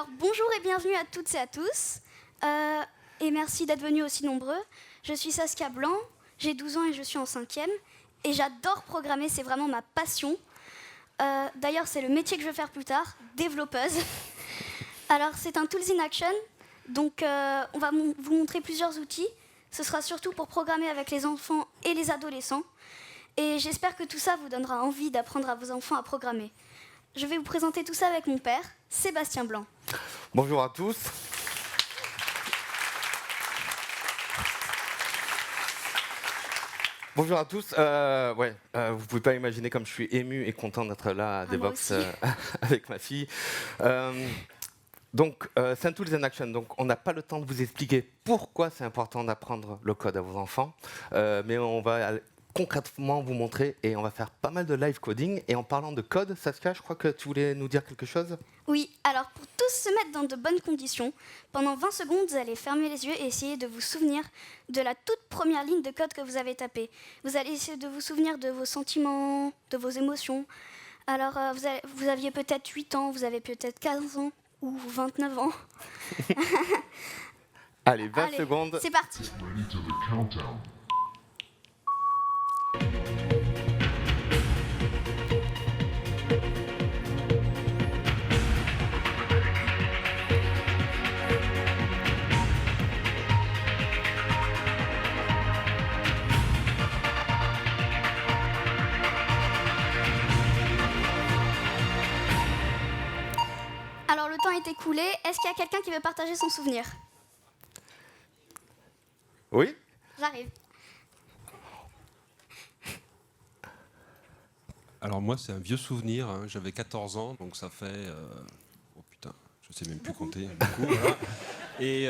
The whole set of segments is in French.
Alors, bonjour et bienvenue à toutes et à tous. Et merci d'être venus aussi nombreux. Je suis Saskia Blanc, j'ai 12 ans et je suis en 5e. Et j'adore programmer, c'est vraiment ma passion. D'ailleurs, c'est le métier que je veux faire plus tard, développeuse. Alors, c'est un Tools in Action. Donc, on va vous montrer plusieurs outils. Ce sera surtout pour programmer avec les enfants et les adolescents. Et j'espère que tout ça vous donnera envie d'apprendre à vos enfants à programmer. Je vais vous présenter tout ça avec mon père, Sébastien Blanc. Bonjour à tous. Bonjour à tous. Vous pouvez pas imaginer comme je suis ému et content d'être là à Devox avec ma fille. C'est un Tools in Action. Donc, on n'a pas le temps de vous expliquer pourquoi c'est important d'apprendre le code à vos enfants, mais on va concrètement vous montrer et on va faire pas mal de live coding. Et en parlant de code, Saskia, je crois que tu voulais nous dire quelque chose. Oui, alors pour tous se mettre dans de bonnes conditions, pendant 20 secondes, vous allez fermer les yeux et essayer de vous souvenir de la toute première ligne de code que vous avez tapée. Vous allez essayer de vous souvenir de vos sentiments, de vos émotions. Alors, vous aviez peut-être 8 ans, vous avez peut-être 15 ans ou 29 ans. Allez, 20 secondes. C'est parti. Alors, le temps est écoulé. Est-ce qu'il y a quelqu'un qui veut partager son souvenir? Oui. J'arrive. Alors moi, c'est un vieux souvenir. Hein. J'avais 14 ans, donc ça fait... Oh putain, je sais même plus compter. Beaucoup, voilà. Et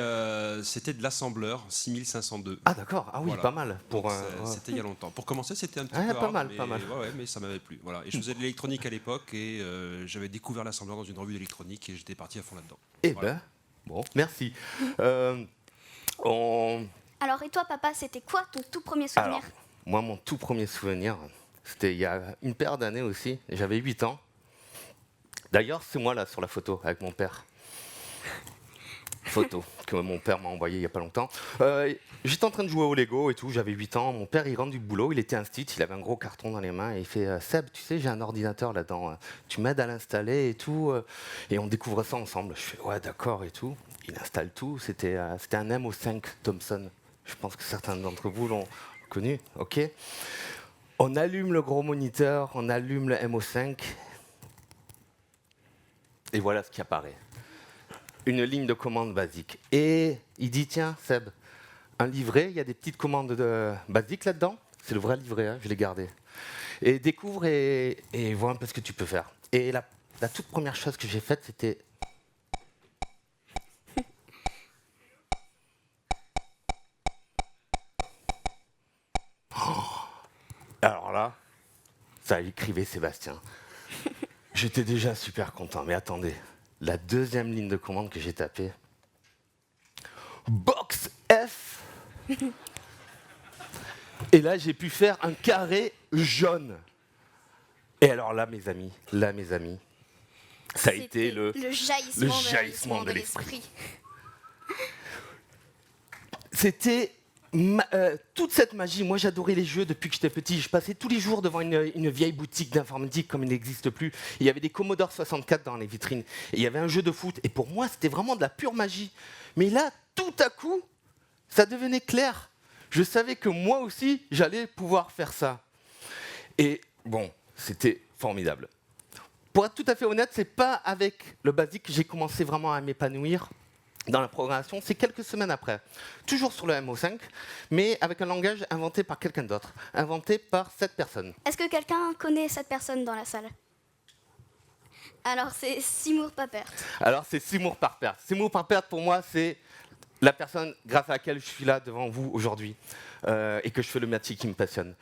c'était de l'assembleur, 6502. Ah d'accord, ah oui, Voilà. Pas mal. C'était il y a longtemps. Pour commencer, c'était un petit peu pas hard, mal, mais, pas mal. Ouais, mais ça m'avait plu. Voilà. Et je faisais de l'électronique à l'époque et j'avais découvert l'assembleur dans une revue d'électronique et j'étais parti à fond là-dedans. Eh Voilà. ben, bon, merci. Alors, et toi, papa, c'était quoi ton tout premier souvenir? Alors, moi, mon tout premier souvenir, c'était il y a une paire d'années aussi. J'avais 8 ans. D'ailleurs, c'est moi là sur la photo avec mon père. Photo que mon père m'a envoyée il n'y a pas longtemps. J'étais en train de jouer au Lego et tout, j'avais 8 ans. Mon père, il rentre du boulot, il était instit, il avait un gros carton dans les mains et il fait Seb, tu sais, j'ai un ordinateur là-dedans, tu m'aides à l'installer et tout. Et on découvre ça ensemble. Je fais ouais, d'accord et tout. Il installe tout, c'était un MO5 Thomson. Je pense que certains d'entre vous l'ont connu, ok. On allume le gros moniteur, on allume le MO5 et voilà ce qui apparaît. Une ligne de commande basique. Et il dit, tiens, Seb, un livret, il y a des petites commandes basiques là-dedans. C'est le vrai livret, hein, je l'ai gardé. Et découvre et vois un peu ce que tu peux faire. Et la toute première chose que j'ai faite, c'était... Alors là, ça écrivait Sébastien. J'étais déjà super content, mais attendez. La deuxième ligne de commande que j'ai tapée, box F. Et là, j'ai pu faire un carré jaune. Et alors là, mes amis, ça a été le jaillissement de l'esprit. C'était toute cette magie. Moi, j'adorais les jeux depuis que j'étais petit. Je passais tous les jours devant une vieille boutique d'informatique comme il n'existe plus. Il y avait des Commodore 64 dans les vitrines. Et il y avait un jeu de foot. Et pour moi, c'était vraiment de la pure magie. Mais là, tout à coup, ça devenait clair. Je savais que moi aussi, j'allais pouvoir faire ça. Et bon, c'était formidable. Pour être tout à fait honnête, c'est pas avec le basique que j'ai commencé vraiment à m'épanouir dans la programmation, c'est quelques semaines après. Toujours sur le MO5, mais avec un langage inventé par quelqu'un d'autre, inventé par cette personne. Est-ce que quelqu'un connaît cette personne dans la salle? Alors, c'est Seymour Papert. Alors, c'est Seymour Papert. Seymour Papert, pour moi, c'est la personne grâce à laquelle je suis là devant vous aujourd'hui et que je fais le métier qui me passionne.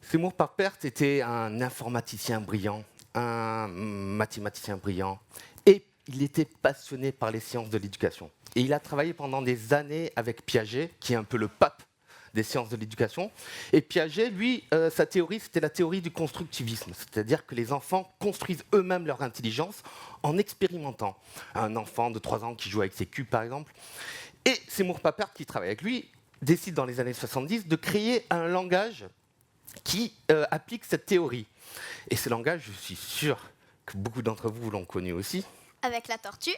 Seymour Papert était un informaticien brillant, un mathématicien brillant, et il était passionné par les sciences de l'éducation. Et il a travaillé pendant des années avec Piaget, qui est un peu le pape des sciences de l'éducation. Et Piaget, lui, sa théorie, c'était la théorie du constructivisme, c'est-à-dire que les enfants construisent eux-mêmes leur intelligence en expérimentant. Un enfant de 3 ans qui joue avec ses cubes, par exemple. Et Seymour Papert, qui travaille avec lui, décide dans les années 70 de créer un langage qui applique cette théorie. Et ce langage, je suis sûr que beaucoup d'entre vous l'ont connu aussi. Avec la tortue.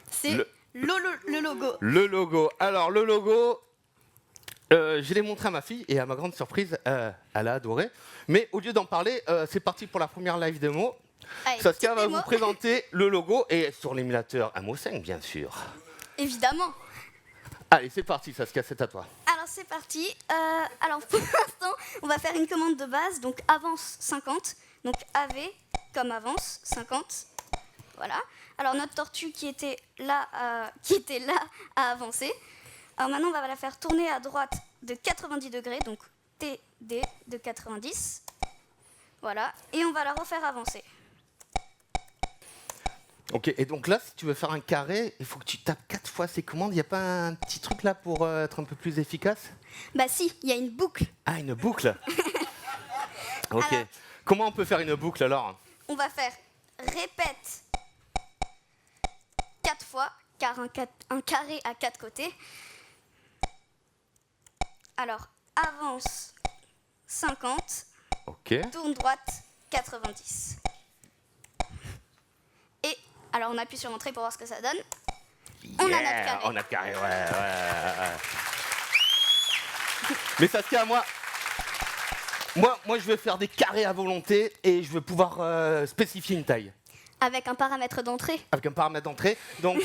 C'est le logo. Le logo. Alors, le logo, je l'ai montré à ma fille et à ma grande surprise, elle a adoré. Mais au lieu d'en parler, c'est parti pour la première live démo. Allez, Saskia petite va démo. vous présenter le logo et sur l'émulateur MO5, bien sûr. Évidemment. Allez, c'est parti, Saskia, c'est à toi. Alors c'est parti. Alors pour l'instant, on va faire une commande de base, donc avance 50. Donc AV comme avance 50. Voilà. Alors notre tortue qui était là a avancé. Alors maintenant on va la faire tourner à droite de 90 degrés, donc TD de 90. Voilà. Et on va la refaire avancer. Ok, et donc là, si tu veux faire un carré, il faut que tu tapes 4 fois ces commandes. Il n'y a pas un petit truc là pour être un peu plus efficace? Bah si, il y a une boucle. Ah, une boucle. Ok. Alors- Comment on peut faire une boucle alors? On va faire répète 4 fois, car un carré à 4 côtés. Alors, avance 50, Ok. tourne droite 90. Et, alors on appuie sur l'entrée pour voir ce que ça donne. On a notre carré. On a notre carré, ouais. Mais Saskia, moi, je vais faire des carrés à volonté et je vais pouvoir spécifier une taille. Avec un paramètre d'entrée. Avec un paramètre d'entrée. Donc,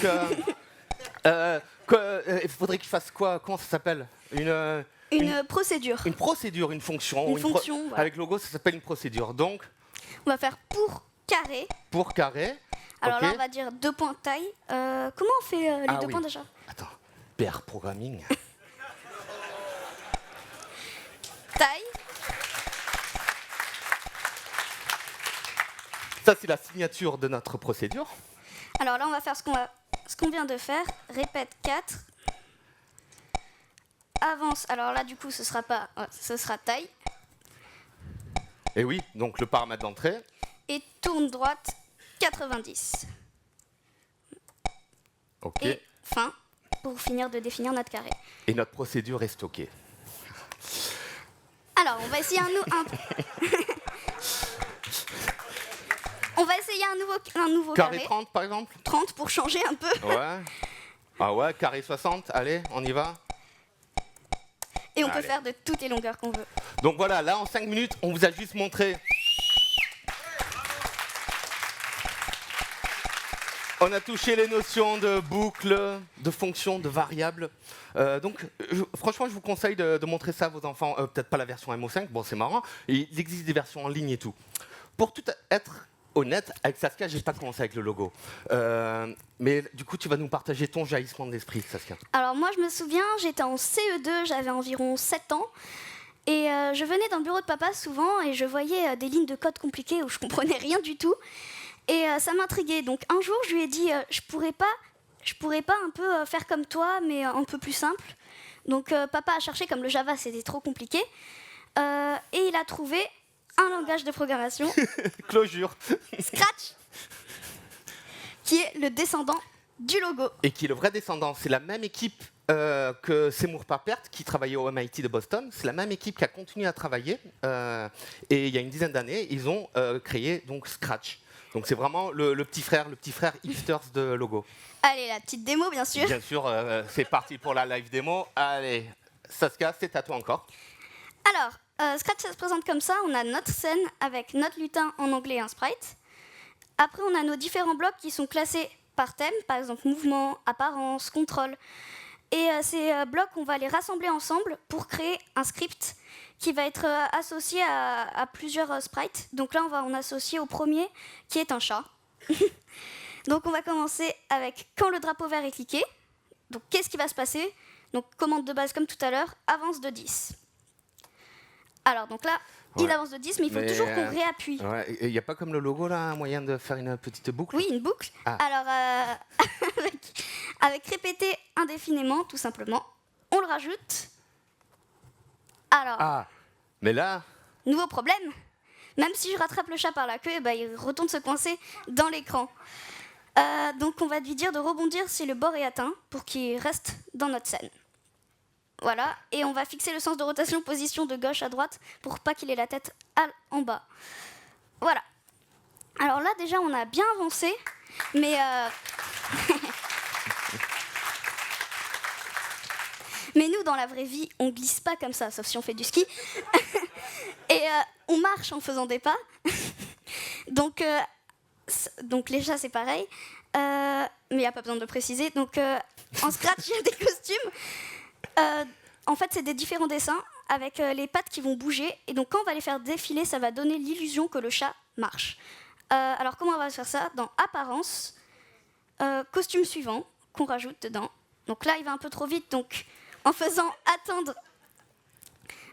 il faudrait qu'il fasse quoi? Comment ça s'appelle? Une procédure. Une procédure, une fonction. Une fonction, voilà. Avec logo, ça s'appelle une procédure. Donc, On va faire pour carré. pour carré. Alors ok. là, on va dire 2 points de taille. Comment on fait les Ah 2 oui. points déjà? Attends, pair programming. Taille. Ça, c'est la signature de notre procédure. Alors là, on va faire ce qu'on vient de faire. Répète 4. Avance. Alors là, du coup, ce sera taille. Et oui, donc le paramètre d'entrée. Et tourne droite 90. Ok. Et fin, pour finir de définir notre carré. Et notre procédure est stockée. Alors, on va essayer on va essayer un nouveau Carré carré. 30, par exemple? 30 pour changer un peu. Ouais. Ah ouais, carré 60, allez, on y va. Et on peut Allez. faire de toutes les longueurs qu'on veut. Donc voilà, là, en 5 minutes, on vous a juste montré. On a touché les notions de boucle, de fonction, de variable. Franchement, je vous conseille de montrer ça à vos enfants. Peut-être pas la version MO5, bon, c'est marrant. Il existe des versions en ligne et tout. Pour tout être honnête, avec Saskia, j'ai pas commencé avec le logo. Mais du coup, tu vas nous partager ton jaillissement d'esprit, Saskia. Alors moi, je me souviens, j'étais en CE2, j'avais environ 7 ans. Et je venais dans le bureau de papa souvent et je voyais des lignes de code compliquées où je comprenais rien du tout. Et ça m'intriguait. Donc un jour, je lui ai dit, je pourrais pas un peu faire comme toi, mais un peu plus simple. Donc papa a cherché, comme le Java, c'était trop compliqué. Et il a trouvé un langage de programmation, Clojure. Scratch, qui est le descendant du logo. Et qui est le vrai descendant. C'est la même équipe que Seymour Papert, qui travaillait au MIT de Boston. C'est la même équipe qui a continué à travailler. Et il y a une dizaine d'années, ils ont créé donc Scratch. Donc c'est vraiment le petit frère hipsters de logo. Allez, la petite démo, bien sûr. Bien sûr, c'est parti pour la live démo. Allez, Saskia, c'est à toi encore. Alors, Scratch, ça se présente comme ça. On a notre scène avec notre lutin en anglais et un sprite. Après, on a nos différents blocs qui sont classés par thème, par exemple mouvement, apparence, contrôle. Et ces blocs, on va les rassembler ensemble pour créer un script qui va être associé à plusieurs sprites. Donc là, on va en associer au premier, qui est un chat. Donc on va commencer avec quand le drapeau vert est cliqué. Donc qu'est-ce qui va se passer? Donc commande de base comme tout à l'heure, avance de 10. Alors donc là, il Ouais. avance de 10, mais il faut Mais, toujours qu'on réappuie. Il n'y a pas comme le logo là, un moyen de faire une petite boucle? Oui, une boucle. Ah. Alors, avec répéter indéfiniment, tout simplement, on le rajoute Alors, Ah, mais là, nouveau problème. Même si je rattrape le chat par la queue, eh ben, il retourne se coincer dans l'écran. Donc on va lui dire de rebondir si le bord est atteint pour qu'il reste dans notre scène. Voilà, et on va fixer le sens de rotation position de gauche à droite pour pas qu'il ait la tête en bas. Voilà. Alors là déjà on a bien avancé, mais mais nous dans la vraie vie on glisse pas comme ça, sauf si on fait du ski. Et on marche en faisant des pas. Donc les chats c'est pareil, mais il n'y a pas besoin de le préciser. Donc en Scratch il y a des costumes. En fait c'est des différents dessins avec les pattes qui vont bouger. Et donc quand on va les faire défiler, ça va donner l'illusion que le chat marche. Alors comment on va faire ça? Dans apparence, costume suivant qu'on rajoute dedans. Donc là il va un peu trop vite, donc en faisant attendre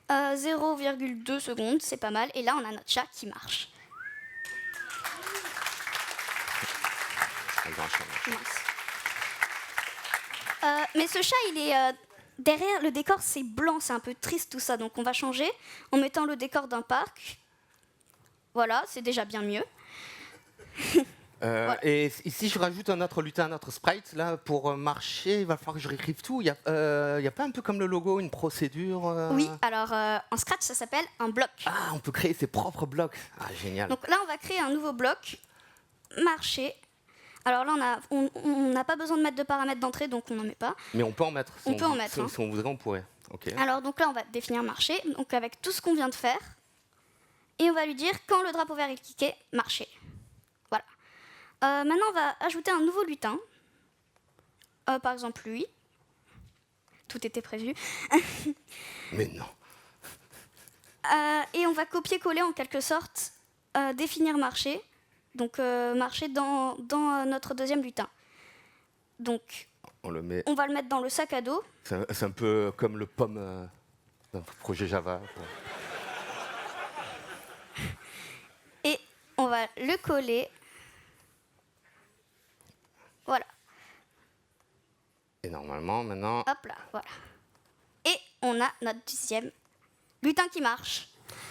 0,2 secondes, c'est pas mal. Et là on a notre chat qui marche. Mais ce chat, il est derrière le décor, c'est blanc, c'est un peu triste tout ça. Donc on va changer en mettant le décor d'un parc. Voilà, c'est déjà bien mieux. Voilà. Et si je rajoute un autre lutin, un autre sprite, là, pour marcher, il va falloir que je réécrive tout. Il y a pas un peu comme le logo, une procédure Oui, alors en Scratch, ça s'appelle un bloc. Ah, on peut créer ses propres blocs. Ah, génial. Donc là, on va créer un nouveau bloc, marcher. Alors là, on n'a pas besoin de mettre de paramètres d'entrée, donc on n'en met pas. Mais on peut en mettre. On peut en mettre, hein. Si on voudrait, on pourrait. Okay. Alors donc là, on va définir marcher, donc avec tout ce qu'on vient de faire. Et on va lui dire, quand le drapeau vert est cliqué, marcher. Voilà. Maintenant, on va ajouter un nouveau lutin. Par exemple, lui. Tout était prévu. Mais non. Et on va copier-coller en quelque sorte, définir marcher. Donc marcher dans notre deuxième lutin. Donc on va le mettre dans le sac à dos. C'est un peu comme le pomme d'un projet Java. Et on va le coller. Voilà. Et normalement, maintenant... Hop là, voilà. Et on a notre deuxième lutin qui marche.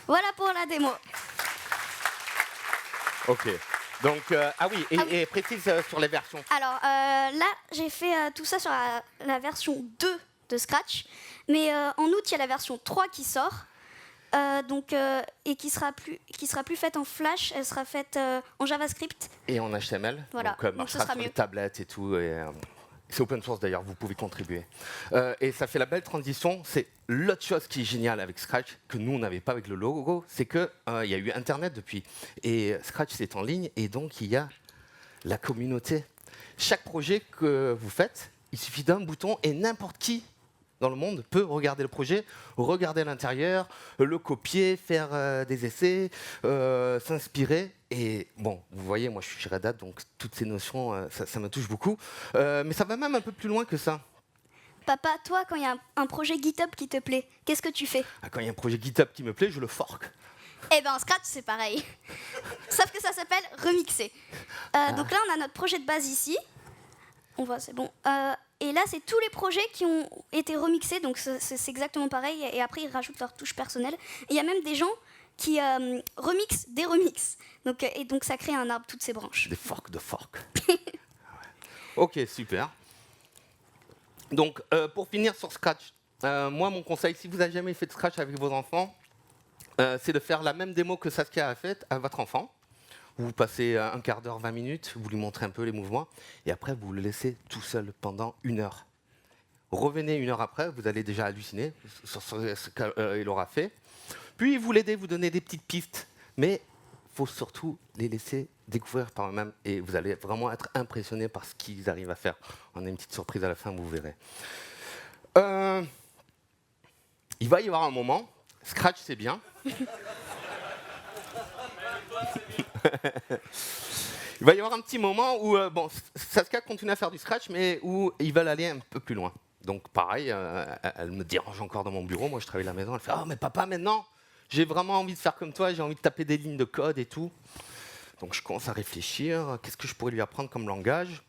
Voilà pour la démo. Ok. Donc, et précise sur les versions. Alors là, j'ai fait tout ça sur la version 2 de Scratch. Mais en août, il y a la version 3 qui sort. Et qui sera plus faite en Flash, elle sera faite en JavaScript. Et en HTML. Voilà, donc ce marchera sera sur mieux. les tablettes et tout. C'est open source d'ailleurs, vous pouvez contribuer. Et ça fait la belle transition. C'est l'autre chose qui est géniale avec Scratch, que nous on n'avait pas avec le logo, c'est qu'il y a eu Internet depuis. Et Scratch c'est en ligne, et donc il y a la communauté. Chaque projet que vous faites, il suffit d'un bouton et n'importe qui dans le monde peut regarder le projet, regarder l'intérieur, le copier, faire des essais, s'inspirer. Et bon, vous voyez, moi je suis chez Red Hat, donc toutes ces notions, ça me touche beaucoup. Mais ça va même un peu plus loin que ça. Papa, toi, quand il y a un projet GitHub qui te plaît, qu'est-ce que tu fais? Quand il y a un projet GitHub qui me plaît, je le fork. Eh ben en Scratch, c'est pareil. Sauf que ça s'appelle remixer. Donc là, on a notre projet de base ici. On voit, c'est bon. Et là, c'est tous les projets qui ont été remixés, donc c'est exactement pareil. Et après, ils rajoutent leur touche personnelle. Et il y a même des gens qui remixent des remixes. Donc ça crée un arbre, toutes ces branches. Des forks de forks. Ok, super. Donc, pour finir sur Scratch, moi, mon conseil, si vous n'avez jamais fait de Scratch avec vos enfants, c'est de faire la même démo que Saskia a faite à votre enfant. Vous passez un quart d'heure, 20 minutes, vous lui montrez un peu les mouvements, et après, vous le laissez tout seul pendant 1 heure. Revenez 1 heure après, vous allez déjà halluciner sur ce qu'il aura fait. Puis, vous l'aidez, vous donnez des petites pistes, mais il faut surtout les laisser découvrir par eux-mêmes, et vous allez vraiment être impressionné par ce qu'ils arrivent à faire. On a une petite surprise à la fin, vous verrez. Il va y avoir un moment, Scratch c'est bien. Il va y avoir un petit moment où Saskia continue à faire du Scratch, mais où ils veulent aller un peu plus loin. Donc pareil, elle me dérange encore dans mon bureau, moi je travaille à la maison, elle fait « Oh mais papa maintenant, j'ai vraiment envie de faire comme toi, j'ai envie de taper des lignes de code et tout. » Donc je commence à réfléchir, qu'est-ce que je pourrais lui apprendre comme langage?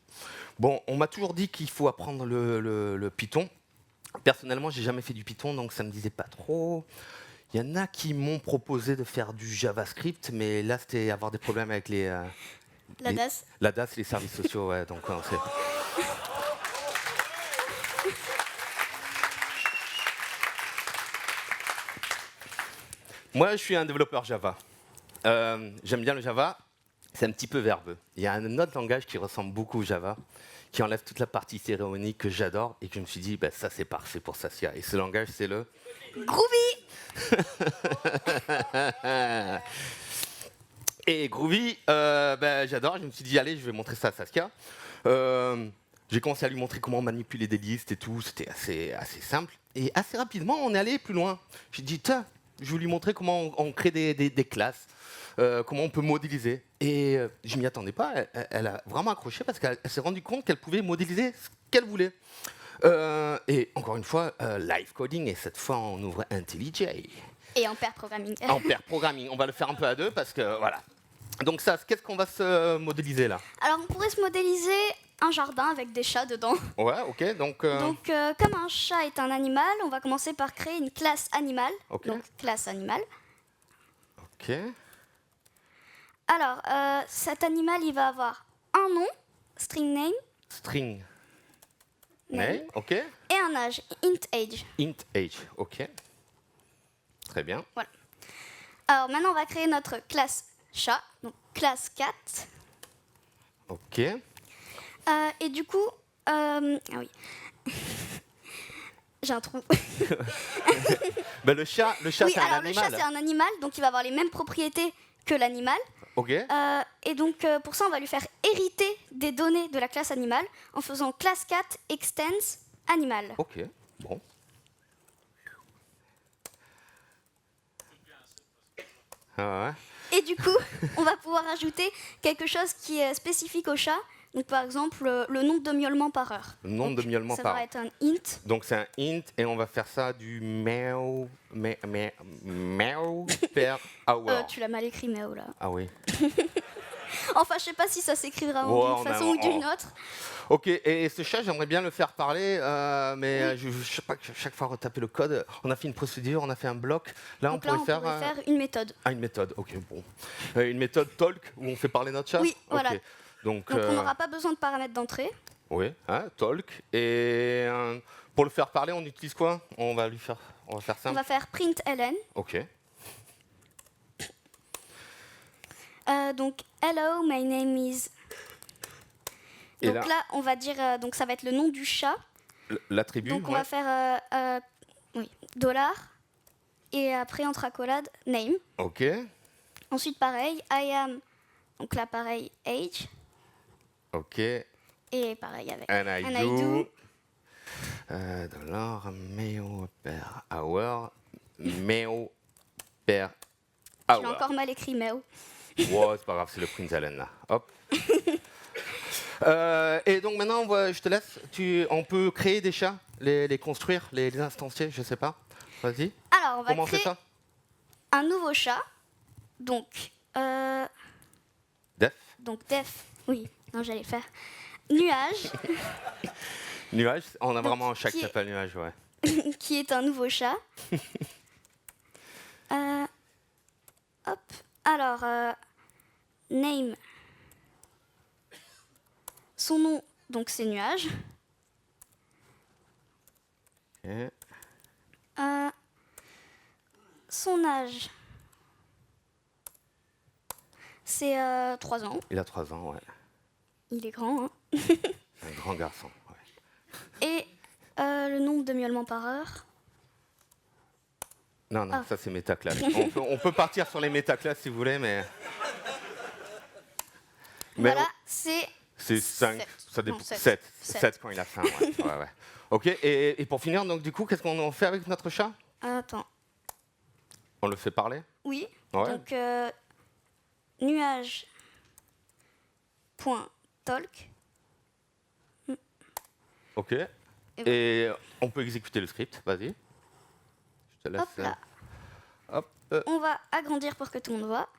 Bon, on m'a toujours dit qu'il faut apprendre le Python. Personnellement, j'ai jamais fait du Python, donc ça me disait pas trop. Il y en a qui m'ont proposé de faire du JavaScript, mais là, c'était avoir des problèmes avec La DAS. la DAS, les services sociaux, ouais. Donc, c'est... Moi, je suis un développeur Java. J'aime bien le Java. C'est un petit peu verbeux. Il y a un autre langage qui ressemble beaucoup au Java, qui enlève toute la partie cérémonie que j'adore et que je me suis dit, bah, ça c'est parfait pour Saskia. Et ce langage, c'est le Groovy. Et Groovy, j'adore. Je me suis dit, allez, je vais montrer ça à Saskia. J'ai commencé à lui montrer comment manipuler des listes et tout. C'était assez simple. Et assez rapidement, on est allé plus loin. J'ai dit, tiens, je vais lui montrer comment on crée des classes, comment on peut modéliser. Et je m'y attendais pas. Elle a vraiment accroché parce qu'elle s'est rendue compte qu'elle pouvait modéliser ce qu'elle voulait. Et encore une fois, live coding. Et cette fois, on ouvre IntelliJ. Et en pair programming. En pair programming. On va le faire un peu à deux parce que voilà. Donc ça, qu'est-ce qu'on va se modéliser là? Alors, on pourrait se modéliser un jardin avec des chats dedans. Ouais, ok. Donc, Comme un chat est un animal, on va commencer par créer une classe animale. Ok. Donc, classe animale. ok. Alors, cet animal, il va avoir un nom, string name, String Name. name, ok. et un âge, int age. Int age, ok. Très bien. Alors, maintenant, on va créer notre classe chat, donc classe cat. Ok. Et du coup, ah oui. J'ai un trou. Ben, le chat, Oui, c'est un alors le chat, animal. c'est un animal, donc il va avoir les mêmes propriétés que l'animal. Ok. Et donc, pour ça, on va lui faire hériter des données de la classe animale en faisant classe cat extends animal. Ok. Bon. Ah ouais. Et du coup, on va pouvoir ajouter quelque chose qui est spécifique au chat. Donc, par exemple, le nombre de miaulements par heure. Le nombre Donc, de miaulements ça par va heure. être un int. Donc c'est un int et on va faire ça du meow per hour. Tu l'as mal écrit, Méo, là. Ah oui. Enfin, je sais pas si ça s'écrira Ouais, d'une façon ou d'une autre. Ok, et ce chat, j'aimerais bien le faire parler, mais je ne sais pas que chaque fois retaper le code. On a fait une procédure, on a fait un bloc. Là, Donc on là, pourrait on pourrait faire une méthode. une méthode. Ok, bon. Une méthode talk où on fait parler notre chat. Oui, Ok. voilà. Donc, Donc, on n'aura pas besoin de paramètres d'entrée. oui, hein, talk. Et pour le faire parler, on utilise quoi? On va faire On simple. va faire print ln. Ok. Donc, hello, my name is. Et Donc là, là, on va dire, donc ça va être le nom du chat. l'attribut. Donc on ouais. va faire dollar et après entre accolades name. Ok. Ensuite pareil, I am. Donc là pareil age Ok. et pareil avec And I and do. Dollar, meo per hour. Meo per Je l'ai hour. encore mal écrit Meo. Wow, c'est pas grave, c'est le Prince Allen là. Hop. Et donc maintenant, je te laisse. On peut créer des chats, les construire, les instancier, je sais pas. Vas-y. Alors on va Comment on fait créer ça? un nouveau chat. Donc def. Oui, non j'allais faire nuage Nuage. On a Donc, vraiment un chat qui qui est- s'appelle Nuage, ouais. qui est un nouveau chat. Hop. Alors, name. Son nom, donc c'est Nuage. Ok. Son âge, c'est 3 ans. Il a 3 ans, ouais. Il est grand. Hein. Un grand garçon. Ouais. Et le nombre de miaulements par heure. Non, Ah. ça c'est métaclasse. on peut partir sur les métaclasses si vous voulez, mais. Voilà, c'est C'est 5, sept. ça dépend. Non, sept. 7. Sept. 7 quand il a faim, ouais. Ouais. Ok, et pour finir, donc du coup, qu'est-ce qu'on fait avec notre chat? Attends. On le fait parler? Oui. Ouais. Donc, nuage. Point talk. Ok. Et on peut exécuter le script, vas-y. Je te laisse. Hop là. Hop. On va agrandir pour que tout le monde voit.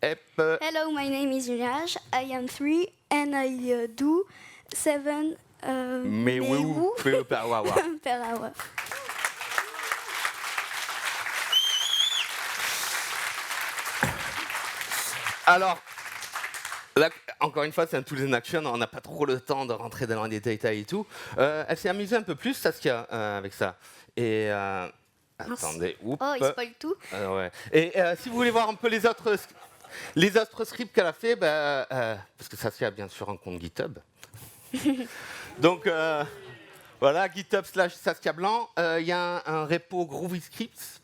Hep. Hello, my name is Nuage. I am 3 and I do 7 Mais oui, Perawa. Perawa. Alors, là, encore une fois, c'est un Tools in Action, on n'a pas trop le temps de rentrer dans les détails et tout. Elle s'est amusée un peu plus, Saskia, avec ça. Et attendez, oups. Oh, il spoil tout. Ouais. Et si vous voulez voir un peu les autres scripts qu'elle a fait, parce que Saskia a bien sûr un compte GitHub. Donc voilà, GitHub/Saskia Blanc. Il y a un repo Groovy Scripts.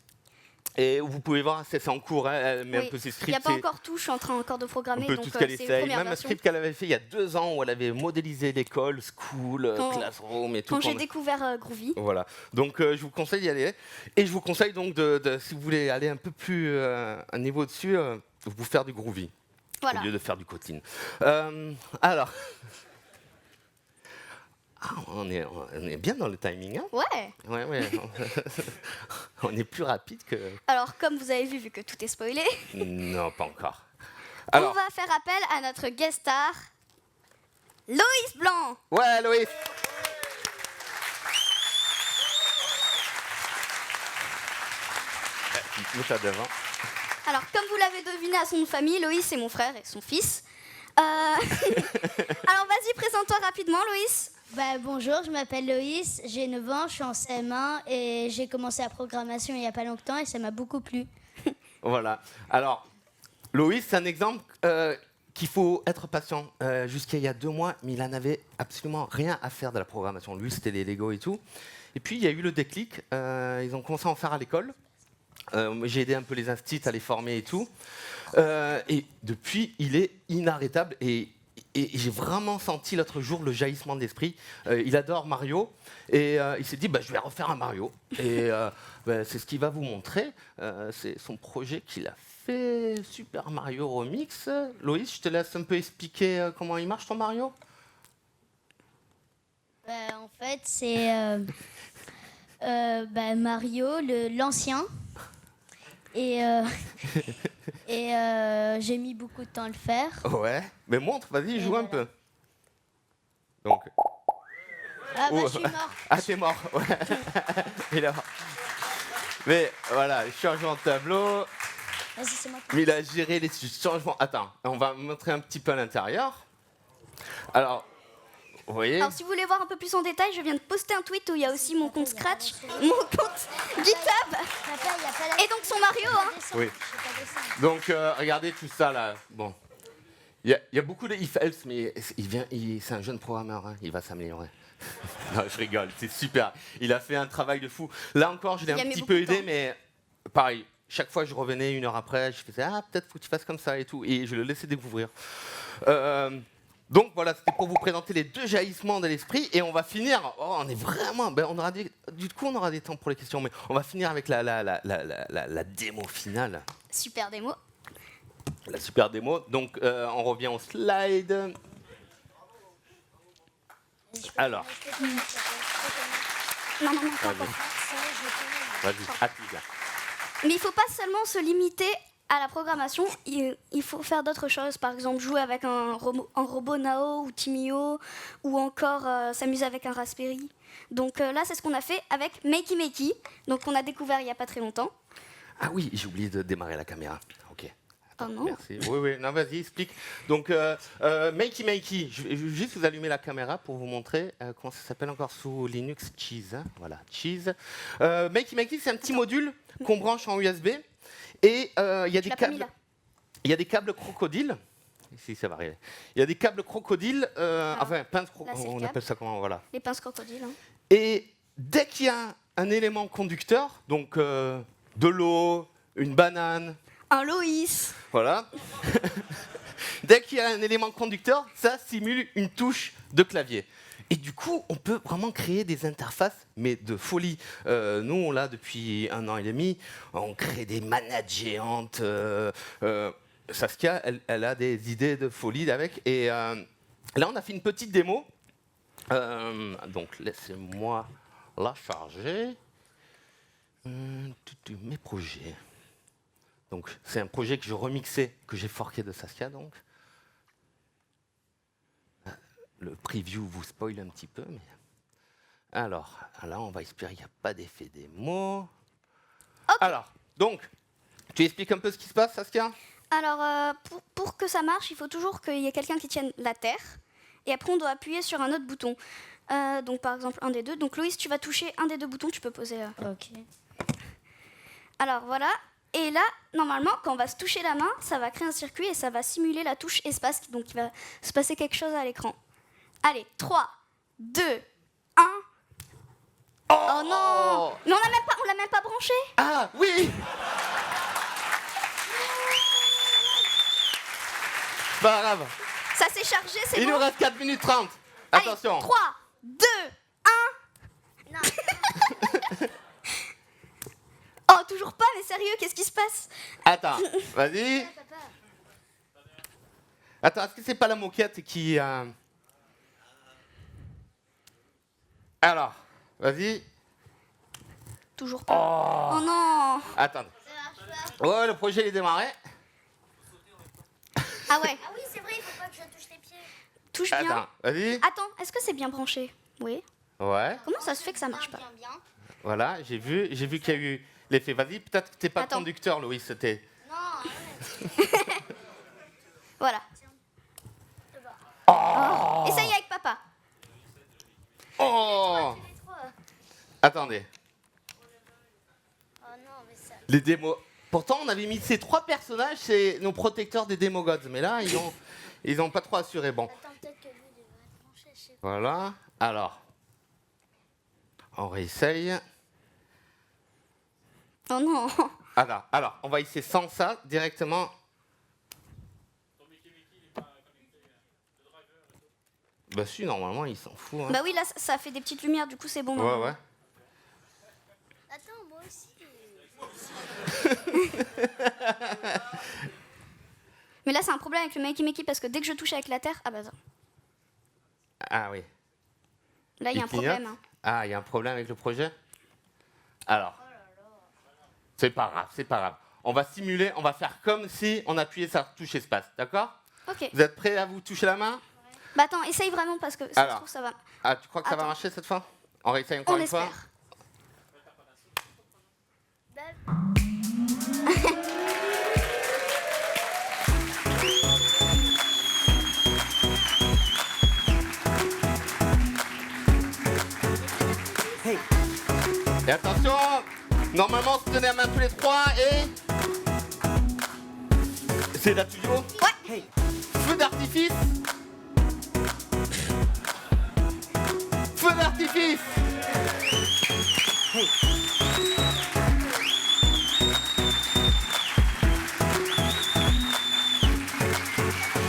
Et vous pouvez voir, c'est en cours, hein, elle met un peu ses scripts. Il n'y a pas encore tout, je suis en train encore de programmer. Un peu donc, tout ce qu'elle c'est essaye. première Même un version. script qu'elle avait fait il y a 2 ans où elle avait modélisé l'école, school, classroom et tout. Quand j'ai découvert Groovy. Voilà. Donc je vous conseille d'y aller. Et je vous conseille donc, si vous voulez aller un peu plus un niveau dessus, vous faire du Groovy. Voilà. Au lieu de faire du Kotlin. Alors. Ah, on est bien dans le timing, hein? Ouais. Ouais. On est plus rapide que... Alors, comme vous avez vu que tout est spoilé, Non, pas encore. on Alors, va faire appel à notre guest star, Loïs Blanc. ouais, Loïs. Mets-toi devant. Alors, comme vous l'avez deviné à son nom de famille, Loïs, c'est mon frère et son fils. Alors, vas-y, présente-toi rapidement, Loïs. Bonjour, je m'appelle Loïs, j'ai 9 ans, je suis en CM1 et j'ai commencé la programmation il n'y a pas longtemps et ça m'a beaucoup plu. Voilà. Alors, Loïs, c'est un exemple qu'il faut être patient. Jusqu'à il y a 2 mois, mais il n'en avait absolument rien à faire de la programmation. Lui, c'était les Lego et tout. Et puis, il y a eu le déclic. Ils ont commencé à en faire à l'école. J'ai aidé un peu les instituts à les former et tout. Et depuis, il est inarrêtable. Et j'ai vraiment senti l'autre jour le jaillissement de l'esprit. Il adore Mario. Et il s'est dit, je vais refaire un Mario. Et c'est ce qu'il va vous montrer. C'est son projet qu'il a fait, Super Mario Remix. Loïs, je te laisse un peu expliquer comment il marche ton Mario. En fait, c'est Mario, l'ancien. Et j'ai mis beaucoup de temps à le faire. Ouais, mais montre, vas-y, joue un voilà. peu. Donc, Je suis mort. ah, t'es mort, ouais. Et là. Mais voilà, changement de tableau. Vas-y, c'est moi. Mais il a géré les changements. Attends, on va montrer un petit peu à l'intérieur. Alors, vous voyez. Alors, si vous voulez voir un peu plus en détail, je viens de poster un tweet où il y a aussi mon compte Scratch, mon compte GitHub, et donc son Mario. Hein. Oui. Donc, regardez tout ça là. Bon. Il y a beaucoup de if-else, mais c'est un jeune programmeur, hein, il va s'améliorer. Non, je rigole, c'est super. Il a fait un travail de fou. Là encore, je l'ai Il a un mis petit beaucoup peu de aidé, temps. mais pareil, chaque fois je revenais 1 heure après, je faisais peut-être faut que tu fasses comme ça et tout, et je le laissais découvrir. Donc voilà, c'était pour vous présenter les 2 jaillissements de l'esprit, et on va finir. On est vraiment, du coup on aura des temps pour les questions, mais on va finir avec la démo finale. Super démo. La super démo. Donc, on revient au slide. Alors, Non, pas encore. vas-y, appuie là. Mais il ne faut pas seulement se limiter à la programmation, il faut faire d'autres choses. Par exemple, jouer avec un robot Nao ou Timio, ou encore s'amuser avec un Raspberry. Donc là, c'est ce qu'on a fait avec Makey Makey, donc on a découvert il n'y a pas très longtemps. Ah oui, j'ai oublié de démarrer la caméra. Ok. Oh non. Merci. Oui, non, vas-y, explique. Donc, Makey Makey, je vais juste vous allumer la caméra pour vous montrer comment ça s'appelle encore sous Linux, Cheese. Hein, voilà, Cheese. Makey Makey, c'est un petit module qu'on branche en USB. Et il y a des câbles. Il y a des câbles crocodiles. Ici, ça va arriver. Il y a des câbles crocodiles, enfin, pinces crocodiles, on appelle ça comment, voilà. Les pinces crocodiles. Hein. Et dès qu'il y a un élément conducteur, donc de l'eau, une banane, Un Loïs. voilà. Dès qu'il y a un élément conducteur, ça simule une touche de clavier. Et du coup, on peut vraiment créer des interfaces, mais de folie. Nous, on l'a depuis 1 an et demi. On crée des manettes géantes. Saskia, elle a des idées de folie avec. Et là, on a fait une petite démo. Donc, laissez-moi la charger. Mes projets. Donc, c'est un projet que je remixais, que j'ai forqué de Saskia, donc. le preview vous spoil un petit peu. Mais... Alors, là, on va espérer qu'il n'y a pas d'effet démo. Alors, donc, tu expliques un peu ce qui se passe, Saskia? Alors, pour que ça marche, il faut toujours qu'il y ait quelqu'un qui tienne la terre. Et après, on doit appuyer sur un autre bouton. Donc, par exemple, un des deux. Donc, Loïs, tu vas toucher un des deux boutons. Tu peux poser... Ok. Alors, voilà. Et là, normalement, quand on va se toucher la main, ça va créer un circuit et ça va simuler la touche espace. Donc, il va se passer quelque chose à l'écran. Allez, 3, 2, 1... Oh non! Mais on l'a même pas branché! Ah, oui! Pas grave. Ça s'est chargé, c'est Il bon? nous reste 4 minutes 30. Allez, Attention. 3, 2, 1... Non. Oh, toujours pas, mais sérieux, qu'est-ce qui se passe? Attends, vas-y. Attends, est-ce que c'est pas la moquette qui... Alors, vas-y. Toujours pas. Oh non! Attends. Ouais, le projet est démarré. Ah ouais, Ah oui, c'est vrai, il faut pas que je touche les pieds. touche bien. Attends, vas-y. Attends, est-ce que c'est bien branché? Oui. Ouais, Comment ça se fait que ça marche pas? Bien. voilà, j'ai vu qu'il y a eu l'effet. Vas-y, peut-être que t'es pas le Attends. conducteur, Louis, c'était... Non, arrête. Voilà. Oh. Essaye avec papa. Oh! Les trois. Attendez, Oh non, mais ça. les démos... Pourtant, on avait mis ces 3 personnages, c'est nos protecteurs des démos gods. Mais là, ils ont pas trop assuré. Bon, Attends, peut-être que lui devrait être branché, je sais pas. voilà. Alors, on réessaye. Oh non. Alors, on va essayer sans ça, directement. Bah si, normalement, il s'en fout. Hein. Bah oui, là, ça fait des petites lumières, du coup, c'est bon. Ouais, ouais. Attends, moi aussi. Mais là, c'est un problème avec le Makey Makey parce que dès que je touche avec la terre, ah bah ça. Ah oui. Là, il y a un clignote. problème. Hein. Ah, il y a un problème avec le projet? Alors. C'est pas grave, c'est pas grave. On va simuler, on va faire comme si on appuyait sur touche espace, d'accord? Ok. Vous êtes prêts à vous toucher la main? Bah attends, essaye vraiment parce que ça se Alors. trouve, ça va. Ah, tu crois que ça va Attends. marcher cette fois? On réessaye encore On une espère. fois? Et attention, normalement, se tenez la main tous les 3 et... C'est la studio? Ouais. Feu d'artifice. Feu d'artifice.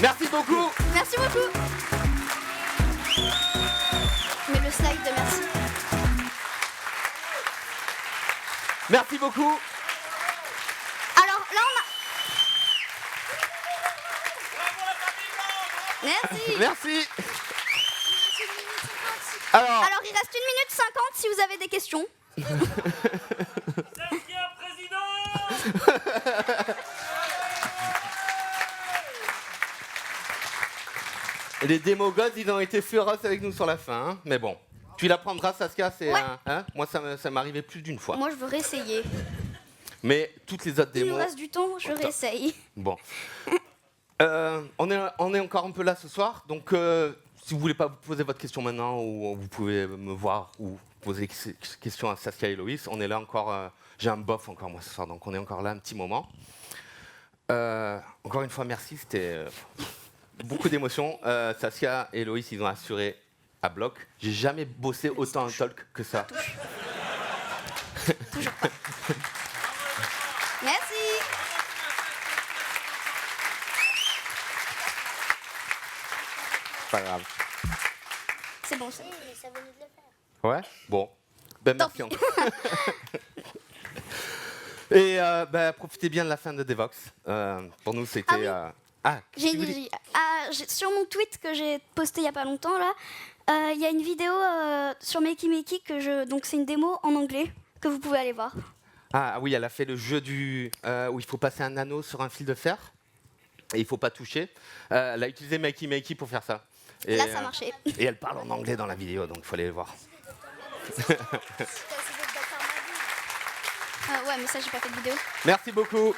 Merci beaucoup. Merci beaucoup. Mais le slide de merci. Merci beaucoup. Alors là, on a. Merci. Merci. Alors, Alors, il reste 1 minute 50 si vous avez des questions. Saskia, président! les démos gods, ils ont été féroces avec nous sur la fin. Hein. Mais bon, tu l'apprendras, Saskia. C'est Ouais. hein. Moi, ça m'est arrivé plus d'une fois. Moi, je veux réessayer. Mais toutes les autres Il nous démos... reste du temps, je réessaye. Bon. On est encore un peu là ce soir, donc si vous voulez pas vous poser votre question maintenant, ou vous pouvez me voir ou poser des questions à Saskia et Loïs, on est là encore, j'ai un bof encore moi ce soir, donc on est encore là un petit moment. Encore une fois, merci, c'était beaucoup d'émotions. Saskia et Loïs, ils ont assuré à bloc. J'ai jamais bossé autant en talk que ça. Toujours pas. Merci. Pas grave. C'est bon, c'est Oui, bon. mais ça venait de le faire. Ouais. Bon. Ben Tant merci pis. encore. Et profitez bien de la fin de Devox. Pour nous, c'était. Ah Qu'est-ce que tu veux dire Sur mon tweet que j'ai posté il y a pas longtemps là, il y a une vidéo sur Makey Makey donc c'est une démo en anglais que vous pouvez aller voir. Ah oui, elle a fait le jeu où il faut passer un anneau sur un fil de fer et il faut pas toucher. Elle a utilisé Makey Makey pour faire ça. Et, Là, ça a marché. Et elle parle en anglais dans la vidéo, donc il faut aller le voir. Ouais, mais ça, j'ai pas fait de vidéo. Merci beaucoup.